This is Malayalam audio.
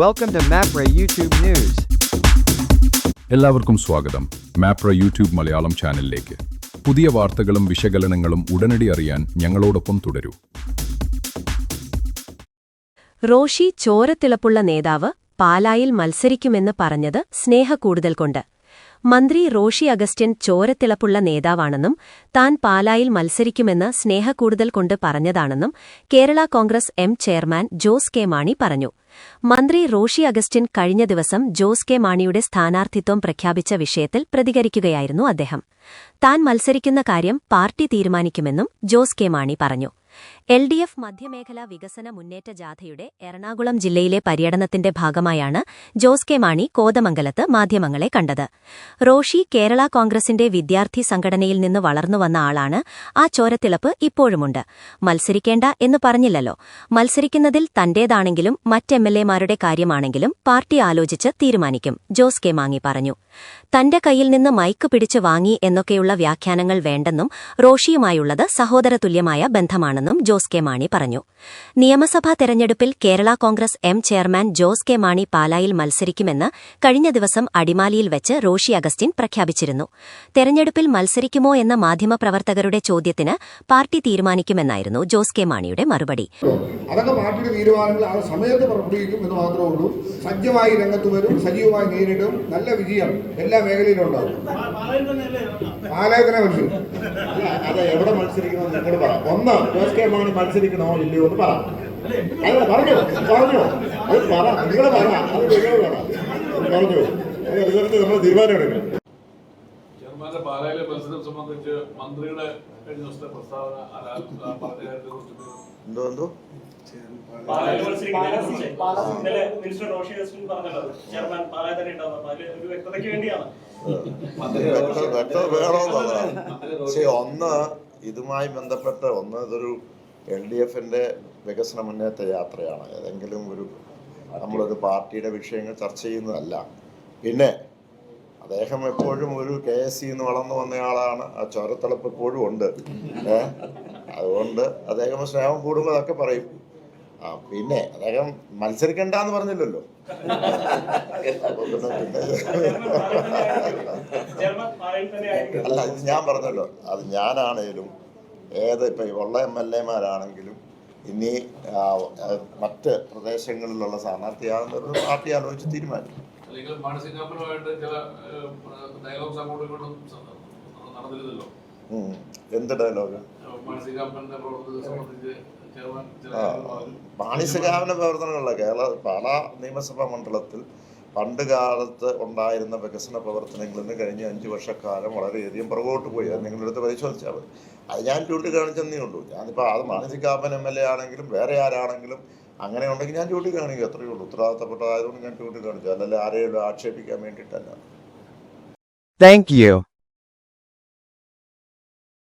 Welcome to MAPRA YouTube News. എല്ലാവർക്കും സ്വാഗതം മാപ്ര യൂട്യൂബ് മലയാളം ചാനലിലേക്ക്. പുതിയ വാർത്തകളും വിശകലനങ്ങളും ഉടനടി അറിയാൻ ഞങ്ങളോടൊപ്പം തുടരൂ. റോഷി ചോരത്തിളപ്പുള്ള നേതാവ് പാലായിൽ മത്സരിക്കുമെന്ന് പറഞ്ഞത് സ്നേഹക്കൂടുതൽ കൊണ്ട്. മന്ത്രി റോഷി അഗസ്റ്റ്യൻ ചോരത്തിളപ്പുള്ള നേതാവാണെന്നും താൻ പാലായിൽ മത്സരിക്കുമെന്ന് സ്നേഹക്കൂടുതൽ കൊണ്ട് പറഞ്ഞതാണെന്നും Kerala Congress M chairman Jose K Mani പറഞ്ഞു. മന്ത്രി റോഷി അഗസ്റ്റ്യൻ കഴിഞ്ഞ ദിവസം ജോസ് കെ മാണിയുടെ സ്ഥാനാർത്ഥിത്വം പ്രഖ്യാപിച്ച വിഷയത്തിൽ പ്രതികരിക്കുകയായിരുന്നു അദ്ദേഹം. താൻ മത്സരിക്കുന്ന കാര്യം പാർട്ടി തീരുമാനിക്കുമെന്നും ജോസ് കെ മാണി പറഞ്ഞു. LDF മധ്യമേഖലാ വികസന മുന്നേറ്റ ജാഥയുടെ എറണാകുളം ജില്ലയിലെ പര്യടനത്തിന്റെ ഭാഗമായാണ് ജോസ് കെ മാണി കോതമംഗലത്ത് മാധ്യമങ്ങളെ കണ്ടത്. റോഷി കേരള കോൺഗ്രസിന്റെ വിദ്യാർത്ഥി സംഘടനയിൽ നിന്ന് വളർന്നുവന്ന ആളാണ്. ആ ചോരത്തിളപ്പ് ഇപ്പോഴുമുണ്ട്. മത്സരിക്കേണ്ട എന്ന് പറഞ്ഞില്ലല്ലോ. മത്സരിക്കുന്നതിൽ തന്റേതാണെങ്കിലും മറ്റെംഎൽഎമാരുടെ കാര്യമാണെങ്കിലും പാർട്ടി ആലോചിച്ച് തീരുമാനിക്കും, ജോസ് കെ മാണി പറഞ്ഞു. തന്റെ കയ്യിൽ നിന്ന് മൈക്ക് പിടിച്ച് വാങ്ങി എന്നൊക്കെയുള്ള വ്യാഖ്യാനങ്ങൾ വേണ്ടെന്നും റോഷിയുമായുള്ളത് സഹോദരതുല്യമായ ബന്ധമാണെന്നും ജോസ് കെ മാണി പറഞ്ഞു. നിയമസഭാ തെരഞ്ഞെടുപ്പിൽ Kerala Congress M chairman Jose K Mani പാലായിൽ മത്സരിക്കുമെന്ന് കഴിഞ്ഞ ദിവസം അടിമാലിയിൽ വെച്ച് റോഷി അഗസ്റ്റിൻ പ്രഖ്യാപിച്ചിരുന്നു. തെരഞ്ഞെടുപ്പിൽ മത്സരിക്കുമോ എന്ന മാധ്യമപ്രവർത്തകരുടെ ചോദ്യത്തിന് പാർട്ടി തീരുമാനിക്കുമെന്നായിരുന്നു ജോസ് കെ മാണിയുടെ മറുപടി. അതൊക്കെ പാർട്ടിയുടെ തീരുമാനങ്ങൾ ആ സമയത്ത് പുറപ്പെടുവിക്കും എന്ന് മാത്രമേ ഉള്ളൂ. സജ്ജമായി രംഗത്ത് വരും, സജീവമായി നേരിടും, നല്ല വിജയം എല്ലാ മേഖലയിലും ഉണ്ടാവും. പാലായത്തിനെ മത്സരിക്കും. അത് എവിടെ മത്സരിക്കണമെന്ന് നിങ്ങൾ പറ. ഒന്ന്, ജോസ് കെ മാണി മത്സരിക്കണോ ഇല്ലയോ എന്ന് പറ. അത് പറഞ്ഞോ അത് പറ, നിങ്ങൾ പറ, അത് നിങ്ങൾ പറ, പറഞ്ഞു. അത് റിസൾട്ട് നമ്മൾ തീരുമാനം എടുക്കണം. ചെയർമാന്റെ പാലായിലെ മത്സരം സംബന്ധിച്ച് മന്ത്രിയുടെ കഴിഞ്ഞ ദിവസത്തെ പ്രസ്താവന എന്തോ വ്യക്തത വേണമെന്നുള്ളതാണ്. പക്ഷെ ഒന്ന് ഇതുമായി ബന്ധപ്പെട്ട് ഇതൊരു LDFന്റെ വികസന മുന്നേറ്റ യാത്രയാണ്. ഏതെങ്കിലും നമ്മളൊരു പാർട്ടിയുടെ വിഷയങ്ങൾ ചർച്ച ചെയ്യുന്നതല്ല. പിന്നെ അദ്ദേഹം എപ്പോഴും ഒരു KSC നിന്ന് വളർന്നു വന്നയാളാണ്. ആ ചോരത്തിളപ്പ് എപ്പോഴും ഉണ്ട്. അതുകൊണ്ട് അദ്ദേഹം സ്നേഹം കൂടുമ്പോൾ അതൊക്കെ പറയും. പിന്നെ അദ്ദേഹം മത്സരിക്കണ്ടെന്ന് പറഞ്ഞില്ലല്ലോ. അല്ല, ഇത് ഞാൻ പറഞ്ഞല്ലോ, അത് ഞാനാണേലും ഇപ്പൊ ഉള്ള MLA-മാരാണെങ്കിലും ഇനി മറ്റ് പ്രദേശങ്ങളിലുള്ള സ്ഥാനാർത്ഥിയാകുന്നത് പാർട്ടി ആലോചിച്ച് തീരുമാനിക്കും. എന്ത് ഡയലോഗ്? മാണിസഖാവിന്റെ പ്രവർത്തനങ്ങളല്ല. പാലാ നിയമസഭാ മണ്ഡലത്തിൽ പണ്ട് കാലത്ത് ഉണ്ടായിരുന്ന വികസന പ്രവർത്തനങ്ങളിൽ നിന്ന് കഴിഞ്ഞ 5 വർഷക്കാലം വളരെയധികം പുറകോട്ട് പോയി. അത് നിങ്ങളെടുത്ത് പരിശോധിച്ചാൽ മതി. അത് ഞാൻ ചൂണ്ടിക്കാണിച്ചെന്നേ ഉള്ളൂ. ഞാനിപ്പോൾ അത് മാണിസഖാവൻ MLA ആണെങ്കിലും വേറെ ആരാണെങ്കിലും അങ്ങനെ ഉണ്ടെങ്കിൽ ഞാൻ ചൂണ്ടിക്കാണിക്കും, അത്രയേ ഉള്ളൂ. ഉത്തരവാദിത്തപ്പെട്ടതായതുകൊണ്ട് ഞാൻ ചൂണ്ടിക്കാണിച്ചു, അല്ലല്ലേ ആരെയും ആക്ഷേപിക്കാൻ വേണ്ടിയിട്ടല്ല. Thank you.